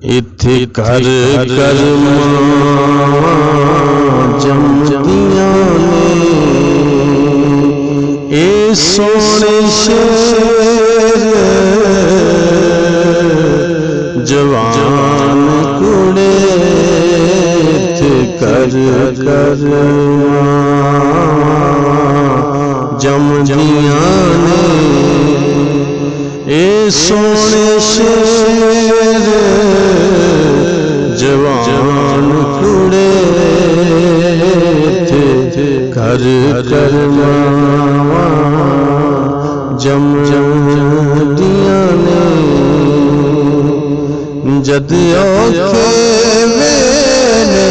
इत्थे कर कर्मा जमदियां ने ए सोने शेर जवान कुड़े इत्थे कर कर्मा जमदियां ने ए सोने शेर जवान कुड़े थे घर कर्मा जमदियां ने जद औखे वेले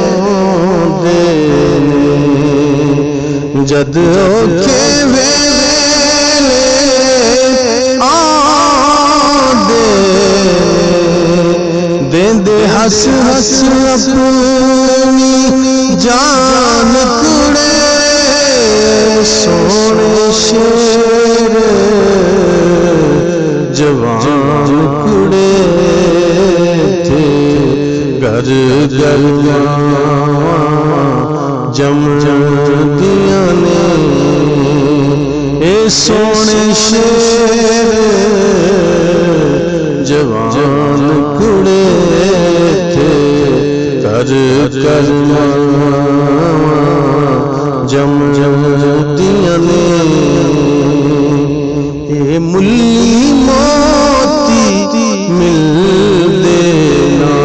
आउंदे ने जद औखे वेले आउंदे देंदे हस हस अपनी जान कुड़े सोने शेर जवान कुड़े थे घर कर्मा जमदियां ने ए सोने शेर जवान कुड़े थे कर कर्मा जमदियां ने ए मुल्ली मोती मिलदे ना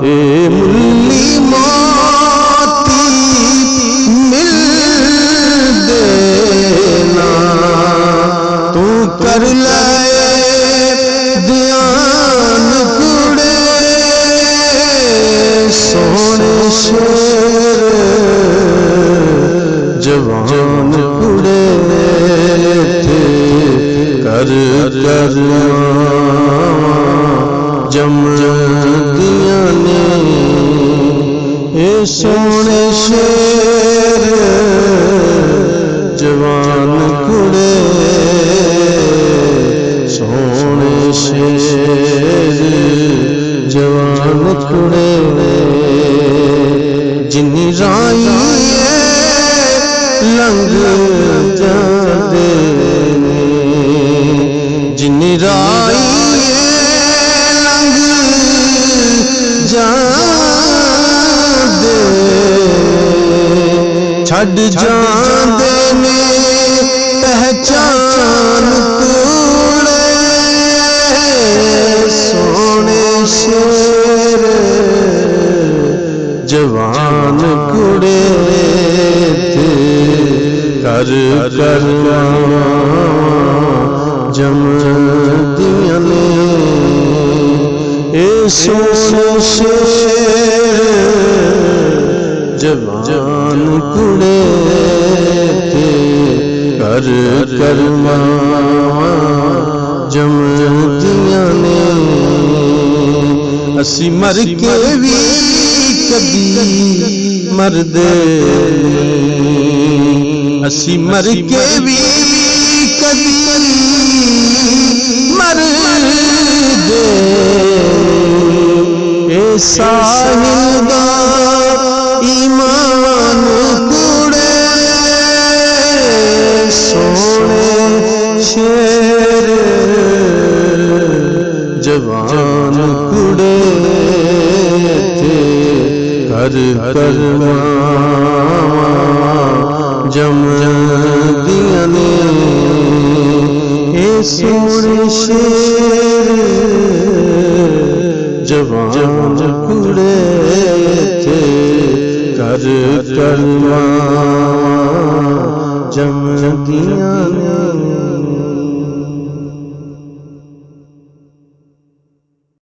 ए मुल्ली मोती मिलदे ना तू कर ले ध्यान कुड़े सोने शेर जवान कुड़े थे कर कर्मा जमदियां ने ए सोने शेर जवान कुड़े सोने शेर जवान कुड़े जिन्नी राई लंघ जाते ने जिन्नी राई लंघ जाते छड़ जाते ने पहचान कुड़े सोने शेर जवान कुड़े कर कर्मा जमदियां ने ए सोने शेर जवान कुड़े कर कर्मा जमदियां ने असी मर के भी कदी मरदे असी मर के भी कदी मरदे ए साहिल दा ईमान कुड़े सोने शेर जवान कुड़े थे कर कर्मा जमदियां ने ए सोने शेर जवान कुड़े थे कर कर्मा जमदियां ने।